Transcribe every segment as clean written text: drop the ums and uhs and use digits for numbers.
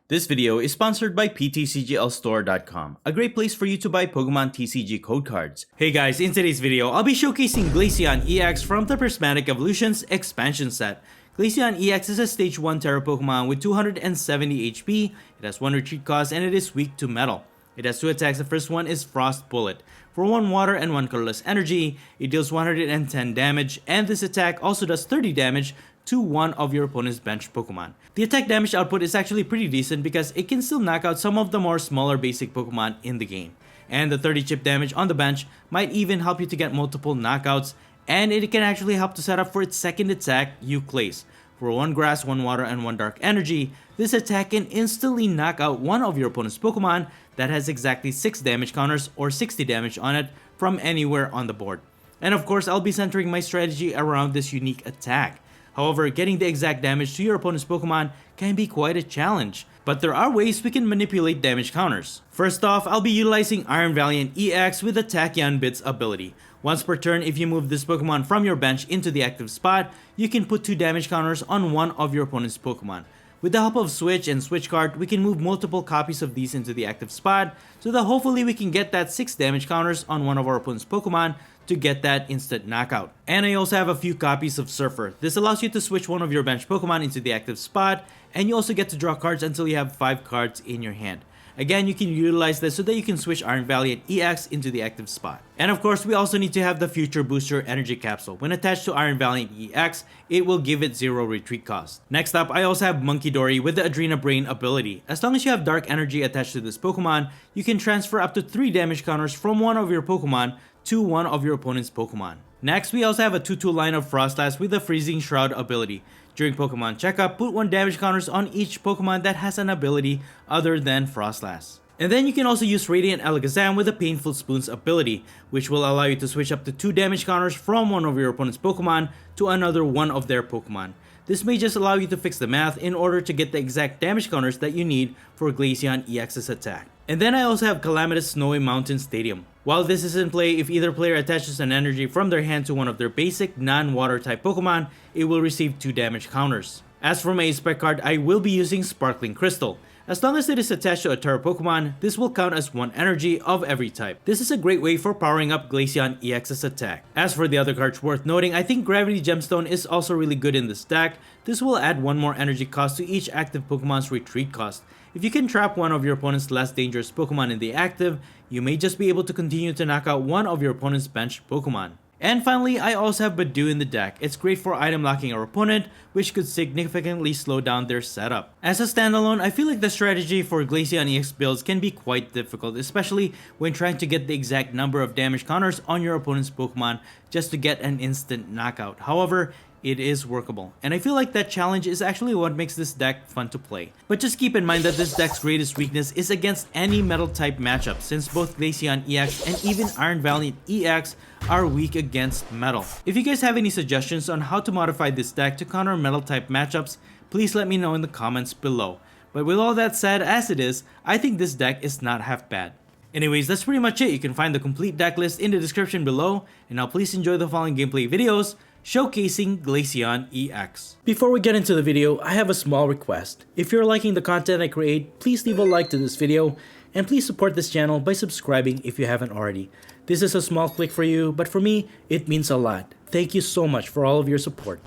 This video is sponsored by PTCGLstore.com, a great place for you to buy Pokemon TCG code cards. Hey guys, in today's video, I'll be showcasing Glaceon EX from the Prismatic Evolutions expansion set. Glaceon EX is a stage 1 Terra Pokemon with 270 HP, it has 1 retreat cost, and it is weak to metal. It has 2 attacks. The first one is Frost Bullet. For 1 water and 1 colorless energy, it deals 110 damage, and this attack also does 30 damage to one of your opponent's bench Pokemon. The attack damage output is actually pretty decent because it can still knock out some of the more smaller basic Pokemon in the game. And the 30 chip damage on the bench might even help you to get multiple knockouts, and it can actually help to set up for its second attack, Glaceon. For 1 grass, 1 water, and 1 dark energy, this attack can instantly knock out one of your opponent's Pokemon that has exactly 6 damage counters or 60 damage on it from anywhere on the board. And of course, I'll be centering my strategy around this unique attack. However, getting the exact damage to your opponent's Pokemon can be quite a challenge, but there are ways we can manipulate damage counters. First off, I'll be utilizing Iron Valiant EX with the Tachyon Bits ability. Once per turn, if you move this Pokemon from your bench into the active spot, you can put 2 damage counters on one of your opponent's Pokemon. With the help of Switch and Switch Card, we can move multiple copies of these into the active spot, so that hopefully we can get that 6 damage counters on one of our opponent's Pokemon to get that instant knockout. And I also have a few copies of Surfer. This allows you to switch one of your bench Pokemon into the active spot, and you also get to draw cards until you have 5 cards in your hand. Again, you can utilize this so that you can switch Iron Valiant EX into the active spot. And of course, we also need to have the Future Booster Energy Capsule. When attached to Iron Valiant EX, it will give it 0 retreat cost. Next up, I also have Monkey Dory with the Adrena Brain ability. As long as you have Dark Energy attached to this Pokemon, you can transfer up to 3 damage counters from one of your Pokemon to one of your opponent's Pokemon. Next, we also have a 2-2 line of Frostlass with the Freezing Shroud ability. During Pokemon checkup, put 1 damage counters on each Pokemon that has an ability other than Frostlass. And then you can also use Radiant Alakazam with the Painful Spoons ability, which will allow you to switch up to 2 damage counters from one of your opponent's Pokemon to another one of their Pokemon. This may just allow you to fix the math in order to get the exact damage counters that you need for Glaceon EX's attack. And then I also have Calamitous Snowy Mountain Stadium. While this is in play, if either player attaches an energy from their hand to one of their basic non-water type Pokemon, it will receive 2 damage counters. As for my spec card, I will be using Sparkling Crystal. As long as it is attached to a Terra Pokemon, this will count as 1 energy of every type. This is a great way for powering up Glaceon EX's attack. As for the other cards worth noting, I think Gravity Gemstone is also really good in this deck. This will add 1 more energy cost to each active Pokemon's retreat cost. If you can trap one of your opponent's less dangerous Pokemon in the active, you may just be able to continue to knock out one of your opponent's bench Pokemon. And finally, I also have Badoo in the deck. It's great for item locking our opponent, which could significantly slow down their setup. As a standalone, I feel like the strategy for Glaceon EX builds can be quite difficult, especially when trying to get the exact number of damage counters on your opponent's Pokemon just to get an instant knockout. However, it is workable, and I feel like that challenge is actually what makes this deck fun to play. But just keep in mind that this deck's greatest weakness is against any metal type matchup, since both Glaceon EX and even Iron Valiant EX are weak against metal. If you guys have any suggestions on how to modify this deck to counter metal type matchups, please let me know in the comments below. But with all that said, as it is, I think this deck is not half bad. Anyways, that's pretty much it. You can find the complete deck list in the description below, and now please enjoy the following gameplay videos showcasing Glaceon EX. Before we get into the video, I have a small request. If you're liking the content I create, please leave a like to this video, and please support this channel by subscribing if you haven't already. This is a small click for you, but for me, it means a lot. Thank you so much for all of your support.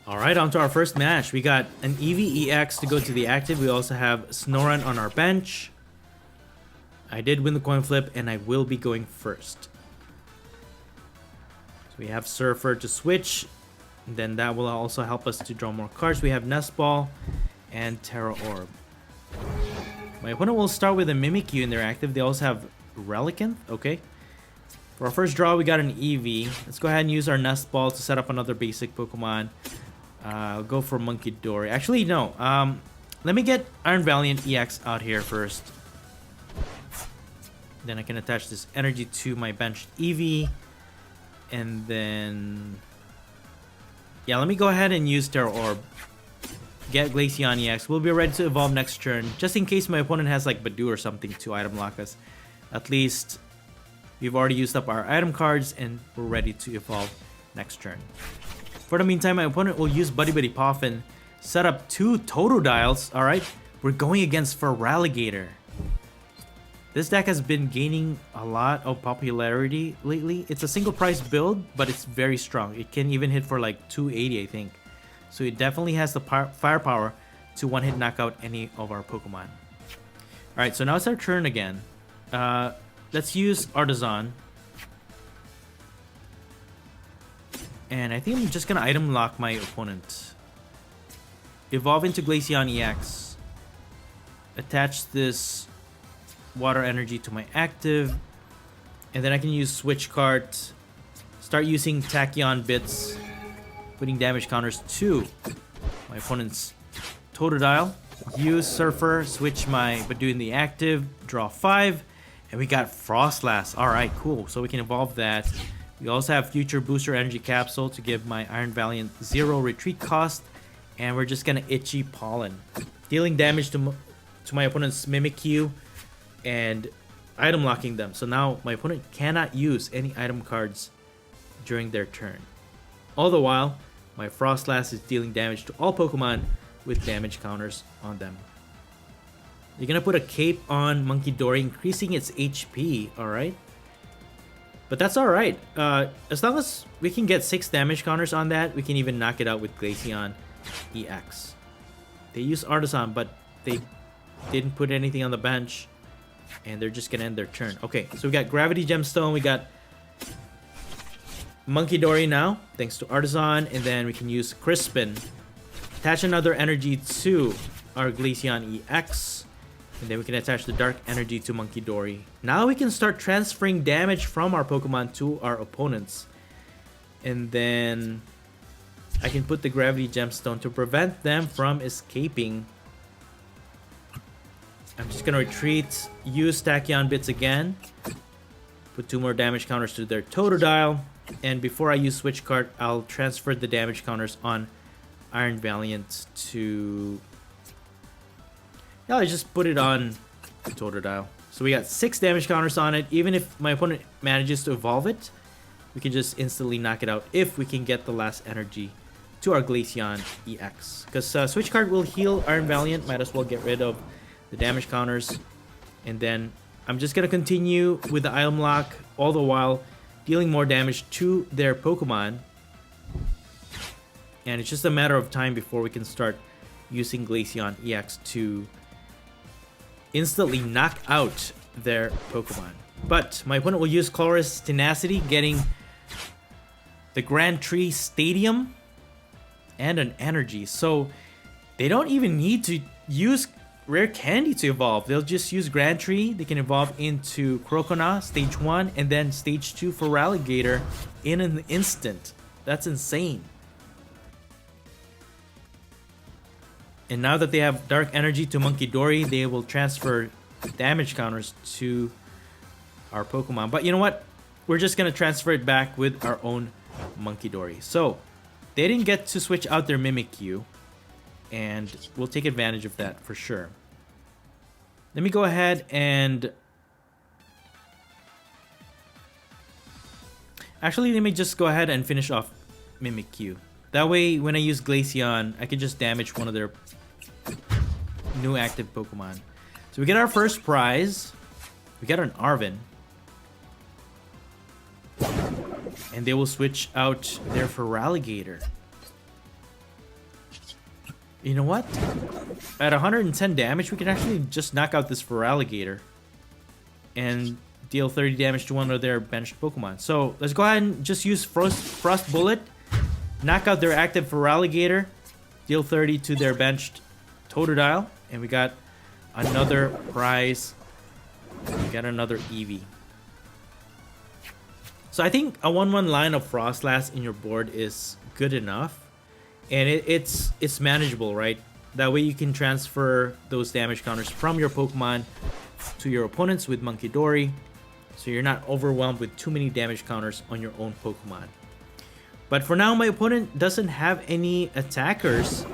Alright, on to our first match. We got an Eevee EX to go to the active. We also have Snorunt on our bench. I did win the coin flip, and I will be going first. So we have Surfer to switch, and then that will also help us to draw more cards. We have Nest Ball and Terra Orb. My opponent will start with a Mimikyu in their active. They also have Relicanth. Okay. For our first draw, we got an Eevee. Let's go ahead and use our Nest Ball to set up another basic Pokemon. I'll go for Monkey Dory. Actually, no. Let me get Iron Valiant EX out here first. Then I can attach this energy to my benched Eevee. And then, yeah, let me go ahead and use Terra Orb. Get Glaceon EX. We'll be ready to evolve next turn, just in case my opponent has like Badoo or something to item lock us. At least we've already used up our item cards and we're ready to evolve next turn. For the meantime, my opponent will use Buddy Buddy Poffin, set up 2 Totodiles, alright? we're going against Feraligatr. This deck has been gaining a lot of popularity lately. It's a single price build, but it's very strong. It can even hit for like 280, I think. So it definitely has the firepower to one-hit knock out any of our Pokemon. Alright, so now it's our turn again. Let's use Artisan. And I think I'm just gonna item lock my opponent. Evolve into Glaceon EX. Attach this water energy to my active. And then I can use Switch Card. Start using Tachyon Bits. Putting damage counters to my opponent's Totodile. Use Surfer, switch my Badoo in the active, draw 5, and we got Frostlass. Alright, cool. So we can evolve that. We also have Future Booster Energy Capsule to give my Iron Valiant 0 retreat cost, and we're just gonna Itchy Pollen. Dealing damage to my opponent's Mimikyu and item locking them. So now my opponent cannot use any item cards during their turn. All the while, my Frostlass is dealing damage to all Pokemon with damage counters on them. You're gonna put a cape on Monkey Dory, increasing its HP, alright? But that's alright. As long as we can get 6 damage counters on that, we can even knock it out with Glaceon EX. They use Artisan, but they didn't put anything on the bench, and they're just gonna end their turn. Okay, so we got Gravity Gemstone, we got Monkey Dory now, thanks to Artisan, and then we can use Crispin. Attach another energy to our Glaceon EX, and then we can attach the Dark Energy to Monkey Dory. Now we can start transferring damage from our Pokemon to our opponents. And then I can put the Gravity Gemstone to prevent them from escaping. I'm just gonna retreat, use Tachyon Bits again, put 2 more damage counters to their Totodile, and before I use Switch Card, I'll transfer the damage counters on Iron Valiant to... Yeah, I just put it on Totodile. So we got 6 damage counters on it. Even if my opponent manages to evolve it, we can just instantly knock it out if we can get the last energy to our Glaceon EX. Because Switch Card will heal Iron Valiant, might as well get rid of the damage counters. And then I'm just going to continue with the item lock, all the while dealing more damage to their Pokemon. And it's just a matter of time before we can start using Glaceon EX to instantly knock out their Pokemon. But my opponent will use Chloris Tenacity, getting the Grand Tree Stadium and an energy. So they don't even need to use Rare Candy to evolve. They'll just use Grand Tree. They can evolve into Crocona, Stage 1, and then Stage 2 for Feraligatr in an instant. That's insane. And now that they have Dark Energy to Monkey Dory, they will transfer damage counters to our Pokemon. But you know what? We're just going to transfer it back with our own Monkey Dory. So, they didn't get to switch out their Mimikyu, and we'll take advantage of that for sure. Let me go ahead and... Actually, let me just go ahead and finish off Mimikyu. That way, when I use Glaceon, I can just damage one of their new active Pokemon. So we get our first prize. We get an Arven. And they will switch out their Feraligatr. You know what? At 110 damage, we can actually just knock out this Feraligatr and deal 30 damage to one of their benched Pokemon. So let's go ahead and just use Frost Bullet. Knock out their active Feraligatr, deal 30 to their benched Totodile, and we got another prize. We got another Eevee. So I think a 1/1 line of Frostlass in your board is good enough, and it's manageable, right? That way you can transfer those damage counters from your Pokemon to your opponents with Monkey Dory, so you're not overwhelmed with too many damage counters on your own Pokemon. But for now, my opponent doesn't have any attackers,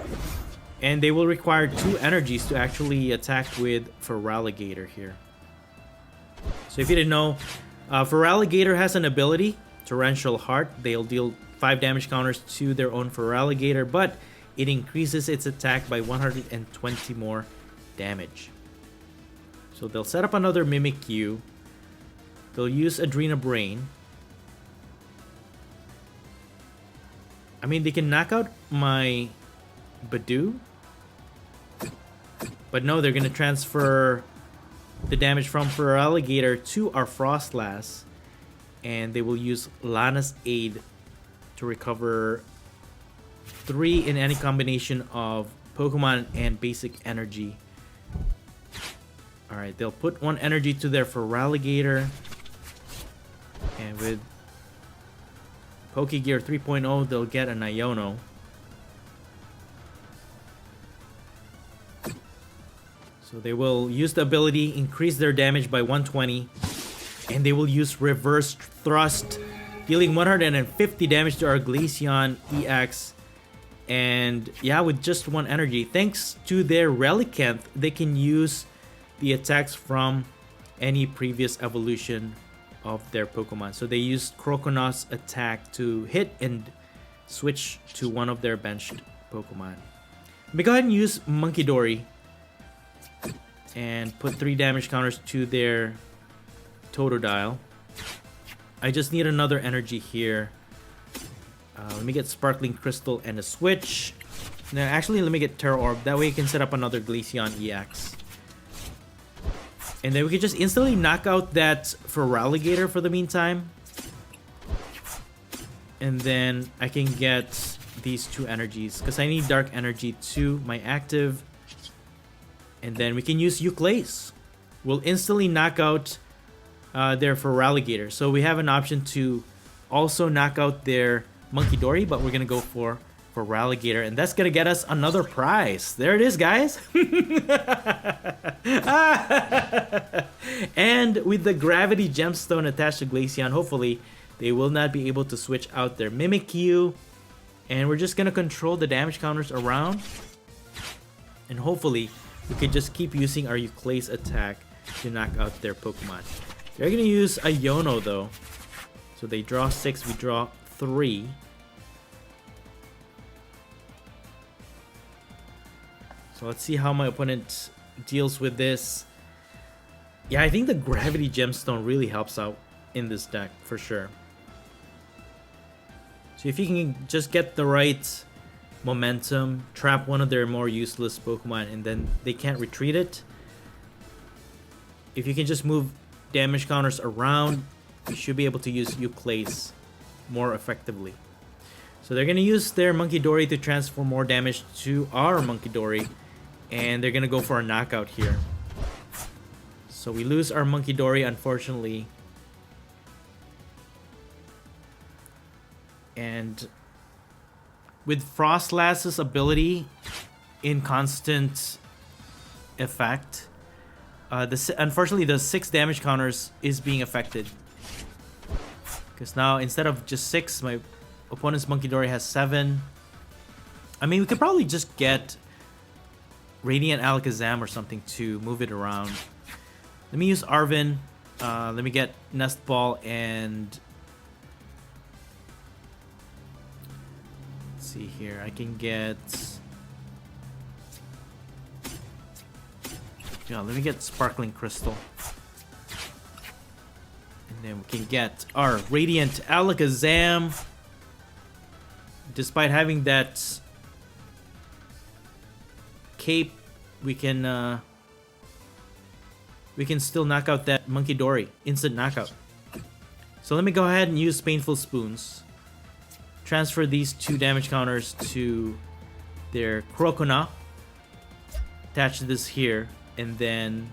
and they will require 2 energies to actually attack with Feraligatr here. So if you didn't know, Feraligatr has an ability, Torrential Heart. They'll deal 5 damage counters to their own Feraligatr, but it increases its attack by 120 more damage. So they'll set up another Mimikyu. They'll use Adrena Brain. I mean, they can knock out my Badoo. But no, they're going to transfer the damage from Feraligatr to our Frostlass. And they will use Lana's Aid to recover 3 in any combination of Pokemon and basic energy. Alright, they'll put 1 energy to their Feraligatr. And with Pokegear 3.0, they'll get an Iono. So they will use the ability, increase their damage by 120. And they will use Reverse Thrust, dealing 150 damage to our Glaceon EX. And yeah, with just 1 energy, thanks to their Relicanth, they can use the attacks from any previous evolution of their Pokemon. So they used Croconaut's attack to hit and switch to one of their benched Pokemon. Let me go ahead and use Munkidori and put 3 damage counters to their Totodile. I just need another energy here. Let me get Sparkling Crystal and a switch. Now, actually, let me get Terra Orb. That way I can set up another Glaceon EX. And then we can just instantly knock out that Feraligatr for the meantime. And then I can get these 2 energies, because I need Dark Energy to my active. And then we can use Euclase. We'll instantly knock out their Feraligatr. So we have an option to also knock out their Munkidori, but we're gonna go for Feraligatr, and that's gonna get us another prize. There it is, guys. And with the Gravity Gemstone attached to Glaceon, hopefully they will not be able to switch out their Mimikyu, and we're just gonna control the damage counters around, and hopefully we can just keep using our Euclase attack to knock out their Pokemon. They're gonna use a Iono though, so they draw 6, we draw 3. So let's see how my opponent deals with this. Yeah, I think the Gravity Gemstone really helps out in this deck for sure. So if you can just get the right momentum, trap one of their more useless Pokemon, and then they can't retreat it. If you can just move damage counters around, you should be able to use Euclase more effectively. So they're going to use their Munkidori to transfer more damage to our Munkidori, and they're going to go for a knockout here. So we lose our Munkidori, unfortunately. And with Frostlass's ability in constant effect, unfortunately the 6 damage counters is being affected. Because now instead of just 6, my opponent's Munkidori has 7. I mean, we could probably just get Radiant Alakazam or something to move it around. Let me use Arven. Let me get Nest Ball and... Let's see here. I can get... Yeah, let me get Sparkling Crystal. And then we can get our Radiant Alakazam. Despite having that cape, we can still knock out that Munkidori. Instant knockout. So let me go ahead and use Painful Spoons. Transfer these 2 damage counters to their Croconaut. Attach this here. And then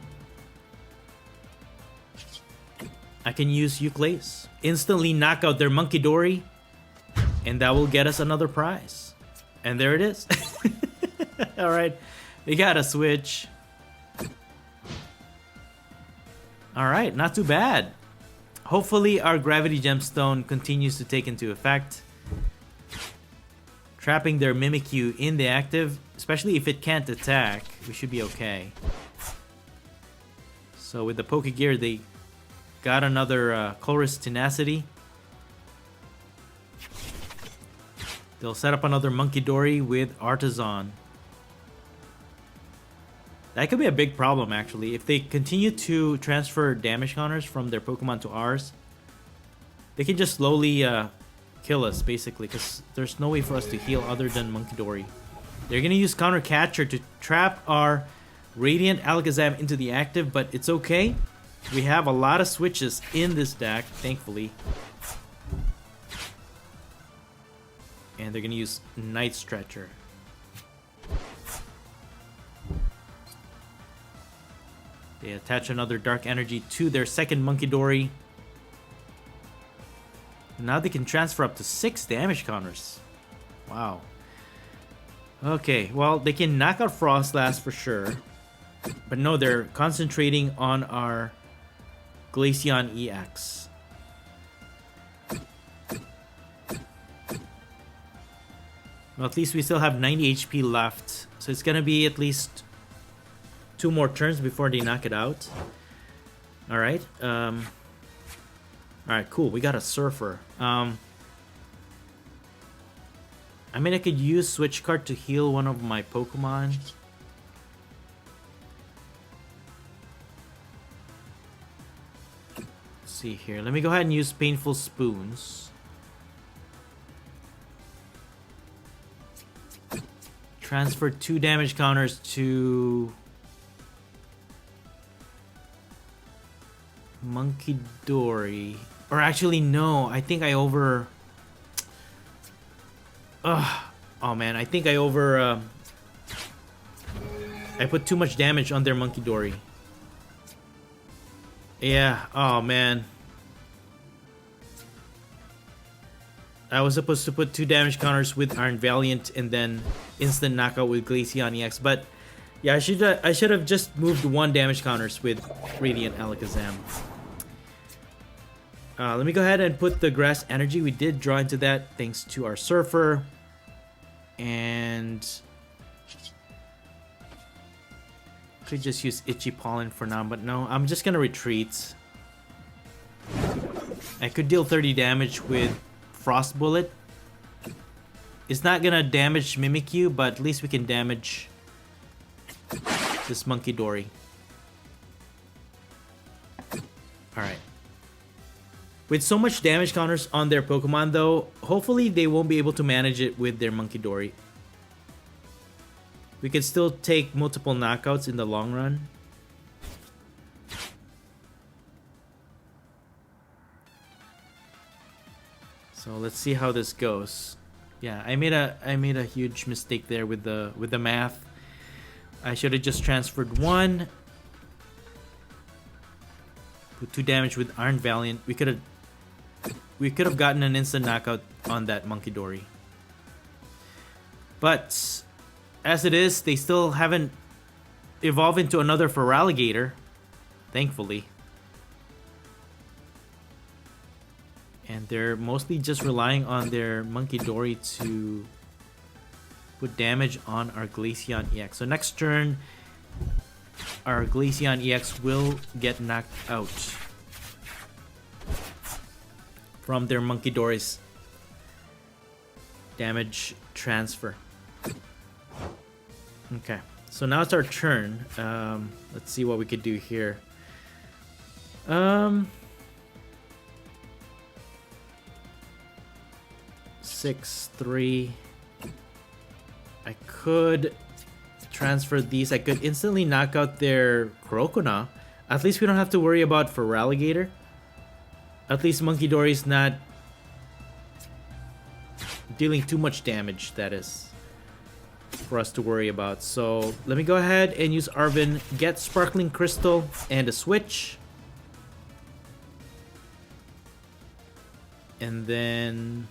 I can use Euclase. Instantly knock out their Munkidori. And that will get us another prize. And there it is. Alright. We got a switch. Alright, not too bad. Hopefully our Gravity Gemstone continues to take into effect. Trapping their Mimikyu in the active. Especially if it can't attack. We should be okay. So with the Pokegear, they got another Colress Tenacity. They'll set up another Munkidori with Artisan. That could be a big problem, actually. If they continue to transfer damage counters from their Pokemon to ours, they can just slowly kill us, basically, because there's no way for us to heal other than Munkidori. They're going to use Counter Catcher to trap our Radiant Alakazam into the active, but it's okay. We have a lot of switches in this deck, thankfully. And they're going to use Night Stretcher. They attach another Dark Energy to their second Munkidori. Now they can transfer up to 6 damage counters. Wow. Okay, well, they can knock out Frostlass for sure. But no, they're concentrating on our Glaceon EX. Well, at least we still have 90 HP left. So it's gonna be at least 2 more turns before they knock it out. Alright. Alright, cool. We got a Surfer. I mean, I could use Switch Card to heal one of my Pokemon. Let's see here. Let me go ahead and use Painful Spoons. Transfer 2 damage counters to Munkidori. Or actually, no. I think I over... Oh man, I think I I put too much damage on their Munkidori. Yeah, oh man. I was supposed to put 2 damage counters with Iron Valiant and then instant knockout with Glaceon EX, but yeah, I should have just moved 1 damage counters with Radiant Alakazam. Let me go ahead and put the Grass Energy. We did draw into that thanks to our Surfer. And could just use Itchy Pollen for now, but no, I'm just gonna retreat. I could deal 30 damage with Frost Bullet. It's not gonna damage Mimikyu, but at least we can damage this Munkidori. Alright. With so much damage counters on their Pokemon though, hopefully they won't be able to manage it with their Munkidori. We can still take multiple knockouts in the long run. So let's see how this goes. Yeah, I made a huge mistake there with the math. I should have just transferred 1. Put 2 damage with Iron Valiant. We could have gotten an instant knockout on that Munkidori. But as it is, they still haven't evolved into another Feraligatr, thankfully. And they're mostly just relying on their Munkidori to put damage on our Glaceon EX. So next turn, our Glaceon EX will get knocked out from their Munkidori's damage transfer. Okay, so now it's our turn. Let's see what we could do here. 6, 3. I could transfer these. I could instantly knock out their Crocona. At least we don't have to worry about Feraligatr. At least Munkidori's not dealing too much damage, that is, for us to worry about. So let me go ahead and use Arven, get Sparkling Crystal and a switch. And then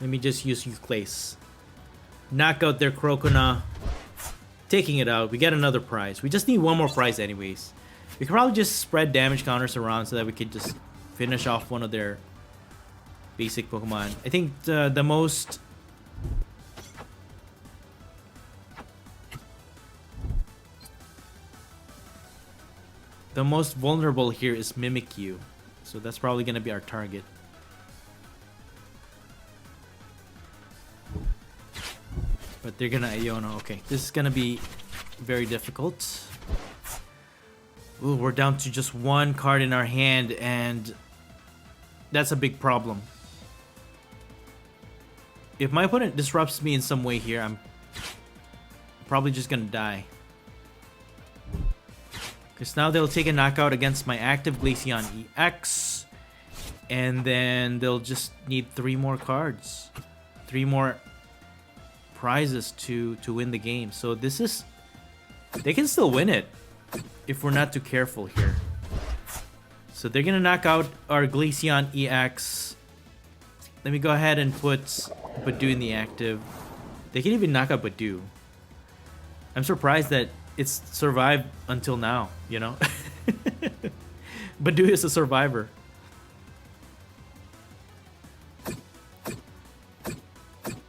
let me just use Euclase. Knock out their Crocona. Taking it out. We get another prize. We just need 1 more prize anyways. We could probably just spread damage counters around so that we could just finish off one of their basic Pokemon. I think the most... the most vulnerable here is Mimikyu. So that's probably going to be our target. But they're gonna Iono. Okay, this is gonna be very difficult. Ooh, we're down to just one card in our hand, and that's a big problem. If my opponent disrupts me in some way here, I'm probably just gonna die. Because now they'll take a knockout against my active Glaceon EX. And then they'll just need 3 more cards. 3 more prizes to win the game. So this is... They can still win it if we're not too careful here. So they're gonna knock out our Glaceon EX. Let me go ahead and put Badoo in the active. They can even knock out Badoo. I'm surprised that it's survived until now, you know? Badoo is a survivor.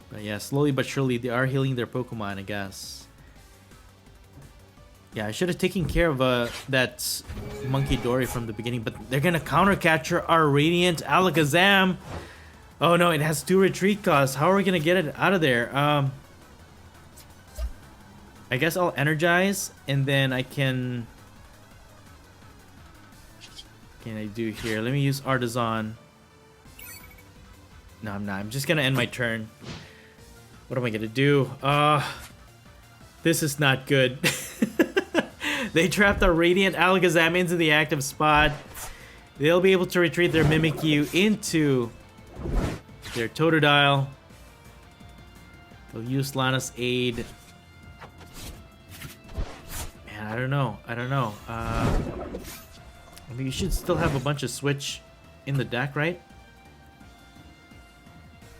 But yeah, slowly but surely they are healing their Pokemon, I guess. Yeah, I should have taken care of that Monkey Dory from the beginning, but they're gonna counter capture our Radiant Alakazam. Oh no, it has 2 retreat costs. How are we gonna get it out of there? I guess I'll energize, and then I can... What can I do here? Let me use Artisan. No, I'm not. I'm just gonna end my turn. What am I gonna do? This is not good. They trapped our Radiant Alakazam into the active spot. They'll be able to retreat their Mimikyu into their Totodile. They'll use Lana's Aid. Man, I don't know. I mean, you should still have a bunch of Switch in the deck, right?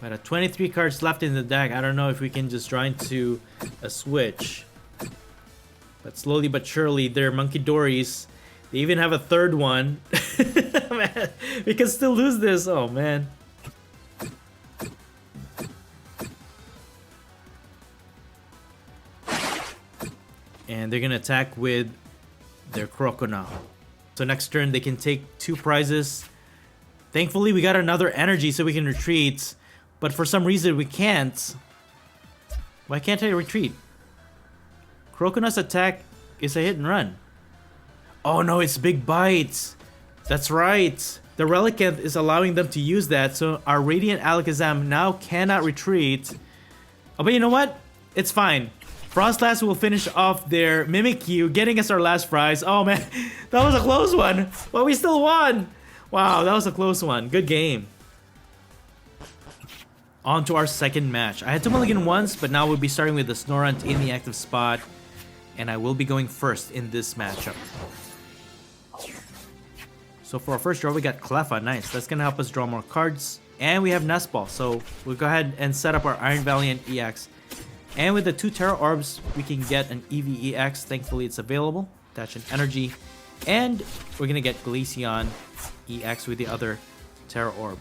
But 23 cards left in the deck. I don't know if we can just draw into a Switch. But slowly but surely, they're Monkey Dories. They even have a 3rd one. Man, we can still lose this. Oh, man. And they're going to attack with their Crocodile. So next turn, they can take 2 prizes. Thankfully, we got another energy so we can retreat. But for some reason, we can't. Why can't I retreat? Croconaut's attack is a hit and run. Oh no, it's Big Bites. That's right. The Relicanth is allowing them to use that, so our Radiant Alakazam now cannot retreat. Oh, but you know what? It's fine. Frostlass will finish off their Mimikyu, getting us our last prize. Oh man, that was a close one. But we still won. Wow, that was a close one. Good game. On to our second match. I had to mulligan once, but now we'll be starting with the Snorunt in the active spot. And I will be going first in this matchup. So for our first draw, we got Cleffa. Nice. That's going to help us draw more cards. And we have Nestball. So we'll go ahead and set up our Iron Valiant EX. And with the 2 Terra Orbs, we can get an EV EX. Thankfully, it's available. Attach an energy. And we're going to get Glaceon EX with the other Terra Orb.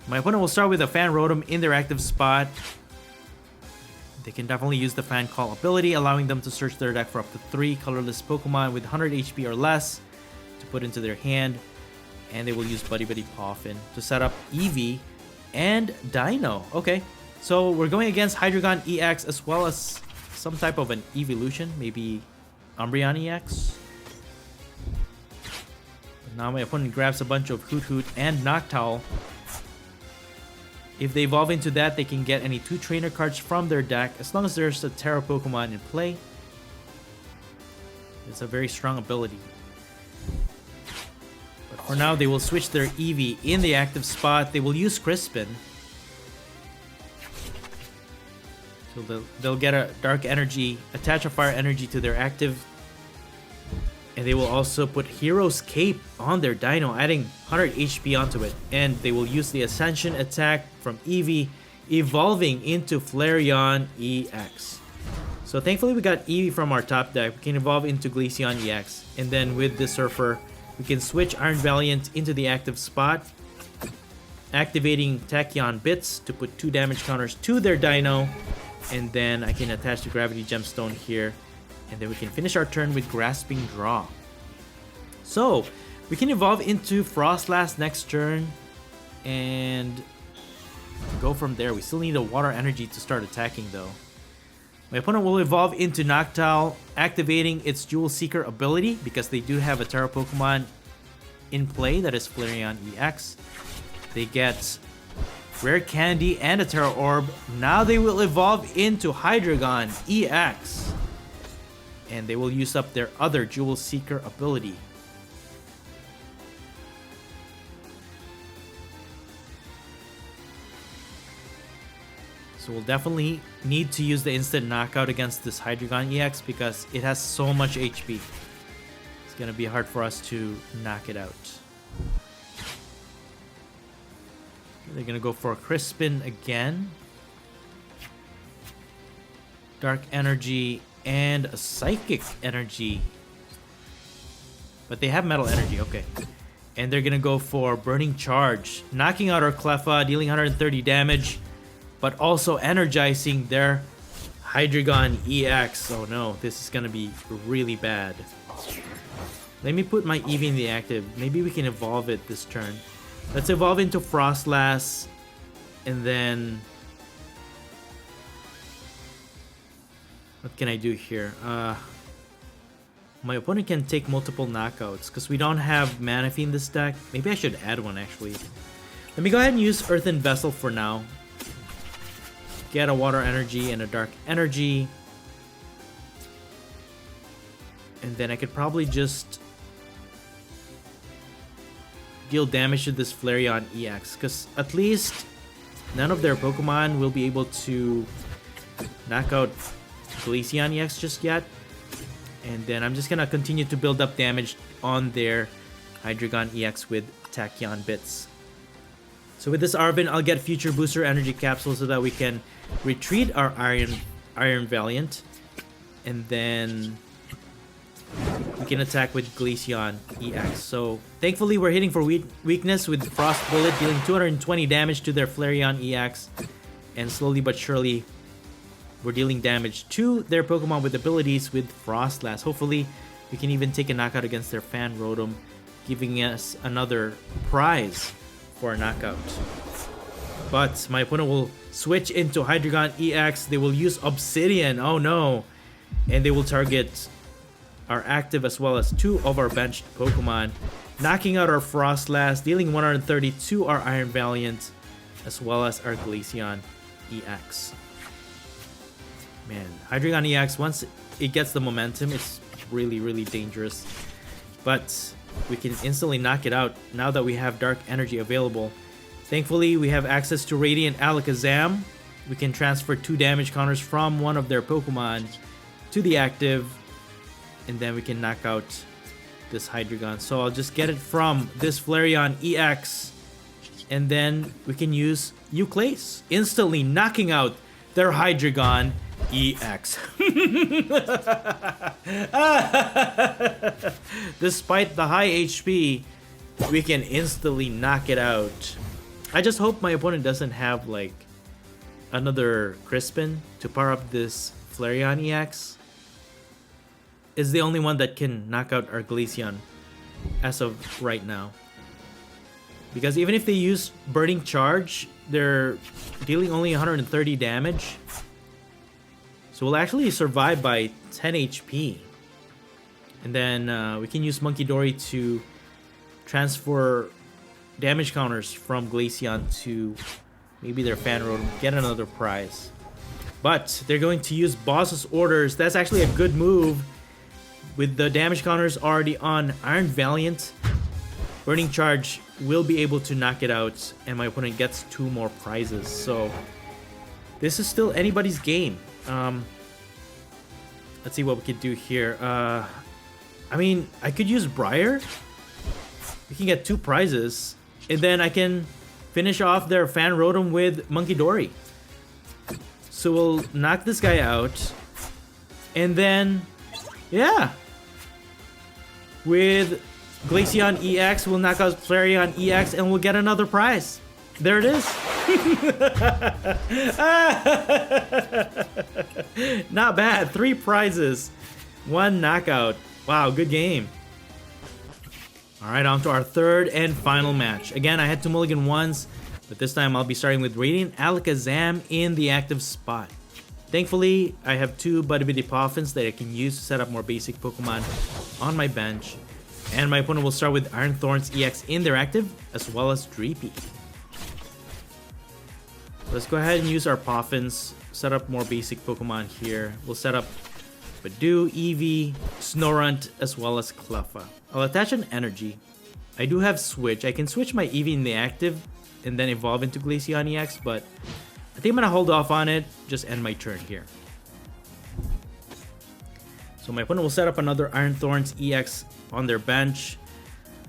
My opponent will start with a Fan Rotom in their active spot. They can definitely use the Fan Call ability, allowing them to search their deck for up to 3 colorless Pokemon with 100 HP or less to put into their hand. And they will use Buddy Buddy Poffin to set up Eevee and Dino. Okay, so we're going against Hydreigon EX as well as some type of an evolution, maybe Umbreon EX. Now my opponent grabs a bunch of Hoot Hoot and Noctowl. If they evolve into that, they can get any 2 trainer cards from their deck as long as there's a Terra Pokemon in play. It's a very strong ability. But for now, they will switch their Eevee in the active spot. They will use Crispin. So they'll get a Dark Energy, attach a Fire Energy to their active. And they will also put Hero's Cape on their Dino, adding 100 HP onto it. And they will use the Ascension attack from Eevee, evolving into Flareon EX. So thankfully we got Eevee from our top deck. We can evolve into Glaceon EX. And then with the Surfer, we can switch Iron Valiant into the active spot, activating Tachyon Bits to put 2 damage counters to their Dino. And then I can attach the Gravity Gemstone here. And then we can finish our turn with Grasping Draw. So, we can evolve into Frostlass next turn and go from there. We still need a Water Energy to start attacking though. My opponent will evolve into Noctowl, activating its Jewel Seeker ability because they do have a Terra Pokemon in play that is Flareon EX. They get Rare Candy and a Terra Orb. Now they will evolve into Hydreigon EX. And they will use up their other Jewel Seeker ability. So we'll definitely need to use the instant knockout against this Hydreigon EX because it has so much HP. It's gonna be hard for us to knock it out. They're gonna go for a Crispin again. Dark Energy and a Psychic Energy. But they have Metal Energy, okay. And they're gonna go for Burning Charge, knocking out our Cleffa, dealing 130 damage, but also energizing their Hydreigon EX. Oh no, this is gonna be really bad. Let me put my Eevee in the active. Maybe we can evolve it this turn. Let's evolve into Frostlass, and then what can I do here? My opponent can take multiple knockouts because we don't have Manaphy in this deck. Maybe I should add one actually. Let me go ahead and use Earthen Vessel for now. Get a Water Energy and a Dark Energy. And then I could probably just deal damage to this Flareon EX, because at least none of their Pokemon will be able to knock out Glaceon EX just yet. And then I'm just gonna continue to build up damage on their Hydreigon EX with Tachyon Bits. So with this Arvin, I'll get Future Booster Energy Capsule so that we can retreat our Iron Valiant. And then we can attack with Glaceon EX. So thankfully we're hitting for weakness with Frost Bullet, dealing 220 damage to their Flareon EX. And slowly but surely, we're dealing damage to their Pokemon with abilities with Frostlass. Hopefully, we can even take a knockout against their Fan Rotom, giving us another prize for a knockout. But my opponent will switch into Hydreigon EX. They will use Obsidian. Oh no. And they will target our active as well as two of our benched Pokemon, knocking out our Frostlass, dealing 130 to our Iron Valiant, as well as our Glaceon EX. Man, Hydreigon EX, once it gets the momentum, it's really, really dangerous. But we can instantly knock it out now that we have Dark Energy available. Thankfully, we have access to Radiant Alakazam. We can transfer 2 damage counters from one of their Pokemon to the active, and then we can knock out this Hydreigon. So I'll just get it from this Flareon EX, and then we can use Euclase, instantly knocking out their Hydreigon EX. Despite the high HP, we can instantly knock it out. I just hope my opponent doesn't have like another Crispin to power up this Flareon EX. Is the only one that can knock out our Glaceon as of right now. Because even if they use Burning Charge, they're dealing only 130 damage. So we'll actually survive by 10 HP. And then we can use Monkey Dory to transfer damage counters from Glaceon to maybe their Fan Rotom, get another prize. But they're going to use Boss's Orders. That's actually a good move. With the damage counters already on Iron Valiant, Burning Charge will be able to knock it out, and my opponent gets 2 more prizes. So this is still anybody's game. Let's see what we could do here. I mean, I could use Briar. We can get 2 prizes, and then I can finish off their Fan Rotom with Monkey Dory. So we'll knock this guy out, and then, yeah, with Glaceon EX, we'll knock out Flareon EX, and we'll get another prize. There it is. Not bad. 3 prizes, 1 knockout. Wow, good game. Alright, on to our third and final match. Again, I had to mulligan once, but this time I'll be starting with Radiant Alakazam in the active spot. Thankfully, I have two Buddy Poffins that I can use to set up more basic Pokemon on my bench. And my opponent will start with Iron Thorns EX in their active, as well as Dreepy. Let's go ahead and use our Poffins, set up more basic Pokemon here. We'll set up Badoo, Eevee, Snorunt, as well as Cleffa. I'll attach an energy. I do have Switch. I can switch my Eevee in the active and then evolve into Glaceon EX, but I think I'm gonna hold off on it, just end my turn here. So my opponent will set up another Iron Thorns EX on their bench.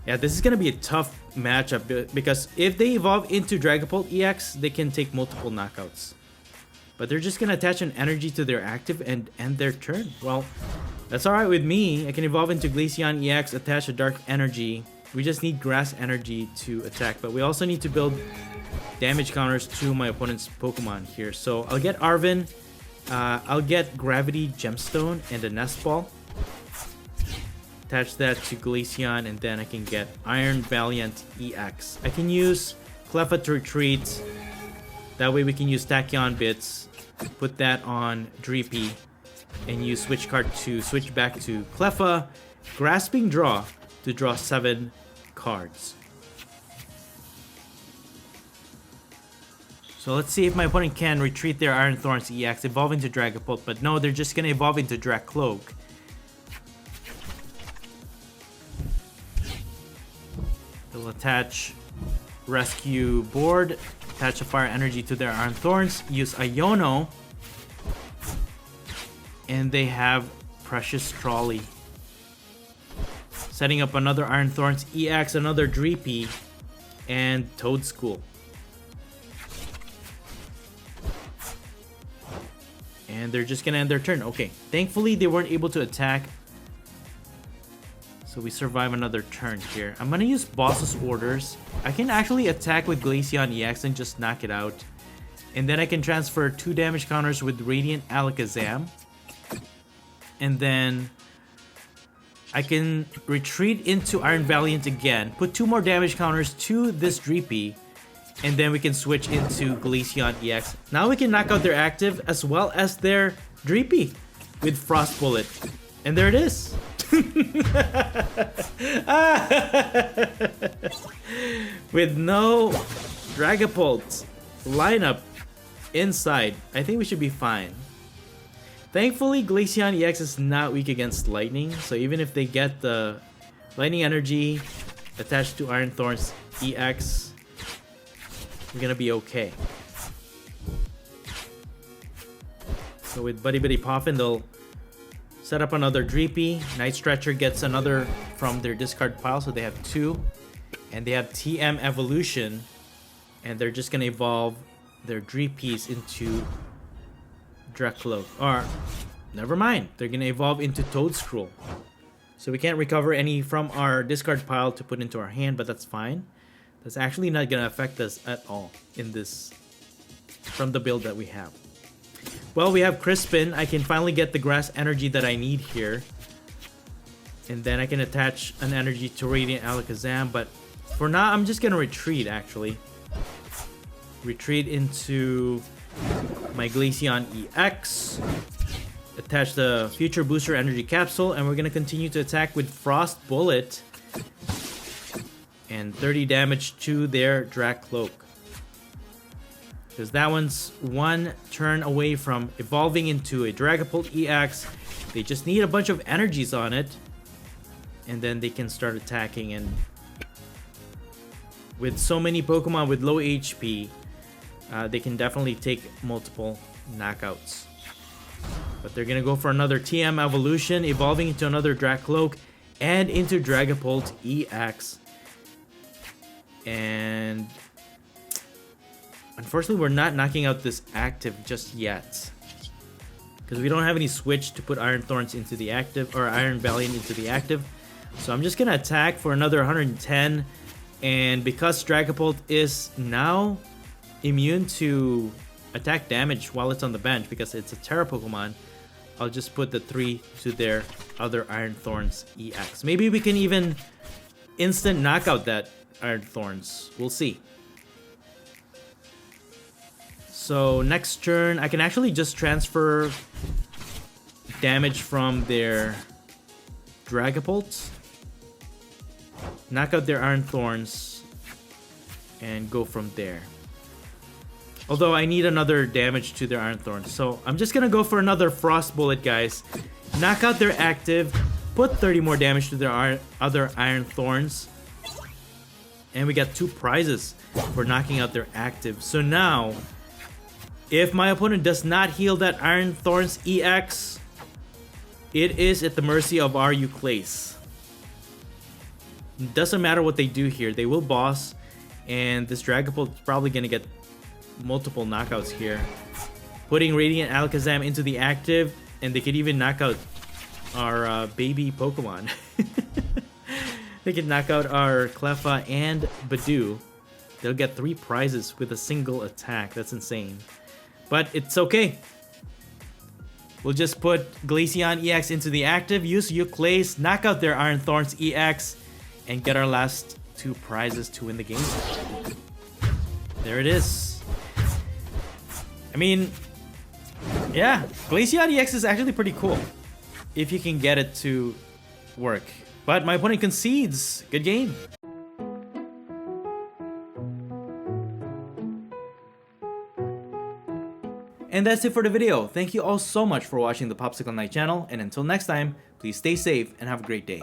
Yeah, this is gonna be a tough matchup because if they evolve into Dragapult EX, they can take multiple knockouts. But they're just gonna attach an energy to their active and end their turn. Well, that's alright with me. I can evolve into Glaceon EX, attach a Dark Energy. We just need Grass Energy to attack, but we also need to build damage counters to my opponent's Pokemon here. So I'll get Arven, I'll get Gravity Gemstone and a Nest Ball. Attach that to Glaceon, and then I can get Iron Valiant EX. I can use Cleffa to retreat. That way we can use Tachyon Bits, put that on Dreepy, and use Switch Card to switch back to Cleffa, Grasping Draw to draw 7 cards. So let's see if my opponent can retreat their Iron Thorns EX, evolve into Dragapult, but no, they're just gonna evolve into Dracloak. They'll attach Rescue Board, attach a Fire Energy to their Iron Thorns, use Iono, and they have Precious Trolley. Setting up another Iron Thorns EX, another Dreepy, and Toad School. And they're just gonna end their turn. Okay, thankfully they weren't able to attack, so we survive another turn here. I'm gonna use Boss's Orders. I can actually attack with Glaceon EX and just knock it out. And then I can transfer 2 damage counters with Radiant Alakazam. And then I can retreat into Iron Valiant again, put 2 more damage counters to this Dreepy, and then we can switch into Glaceon EX. Now we can knock out their active as well as their Dreepy with Frost Bullet. And there it is. With no Dragapult lineup inside, I think we should be fine. Thankfully, Glaceon EX is not weak against lightning, so even if they get the lightning energy attached to Iron Thorns EX, we're gonna be okay. So with Buddy Poffin, they'll set up another Dreepy. Night Stretcher gets another from their discard pile, so they have 2. And they have TM Evolution, and they're just gonna evolve their Dreepies into Dracloak. Or, never mind, they're gonna evolve into Toedscruel. So we can't recover any from our discard pile to put into our hand, but that's fine. That's actually not gonna affect us at all in this, from the build that we have. Well, we have Crispin. I can finally get the Grass Energy that I need here. And then I can attach an energy to Radiant Alakazam, but for now, I'm just gonna retreat, actually. Retreat into my Glaceon EX. Attach the Future Booster Energy Capsule, and we're gonna continue to attack with Frost Bullet. And 30 damage to their Dracloak. Because that one's 1 turn away from evolving into a Dragapult EX. They just need a bunch of energies on it. And then they can start attacking. And with so many Pokemon with low HP, they can definitely take multiple knockouts. But they're gonna go for another TM Evolution, evolving into another Dracloak and into Dragapult EX. And unfortunately, we're not knocking out this active just yet, because we don't have any switch to put Iron Thorns into the active, or Iron Valiant into the active. So I'm just gonna attack for another 110, and because Dragapult is now immune to attack damage while it's on the bench because it's a Terra Pokemon, I'll just put the 3 to their other Iron Thorns EX. Maybe we can even instant knock out that Iron Thorns. We'll see. So next turn, I can actually just transfer damage from their Dragapult, knock out their Iron Thorns, and go from there. Although I need another damage to their Iron Thorns, so I'm just gonna go for another Frost Bullet, guys. Knock out their active, put 30 more damage to their other Iron Thorns, and we got 2 prizes for knocking out their active. So now, if my opponent does not heal that Iron Thorns EX, it is at the mercy of our Glace. Doesn't matter what they do here, they will boss, and this Dragapult is probably gonna get multiple knockouts here. Putting Radiant Alakazam into the active, and they could even knock out our baby Pokemon. They could knock out our Cleffa and Badoo. They'll get 3 prizes with a single attack. That's insane. But it's okay. We'll just put Glaceon EX into the active, use Glace, knock out their Iron Thorns EX, and get our last 2 prizes to win the game. There it is. I mean, yeah, Glaceon EX is actually pretty cool if you can get it to work. But my opponent concedes. Good game. And that's it for the video. Thank you all so much for watching the Popsicleknight channel, and until next time, please stay safe and have a great day.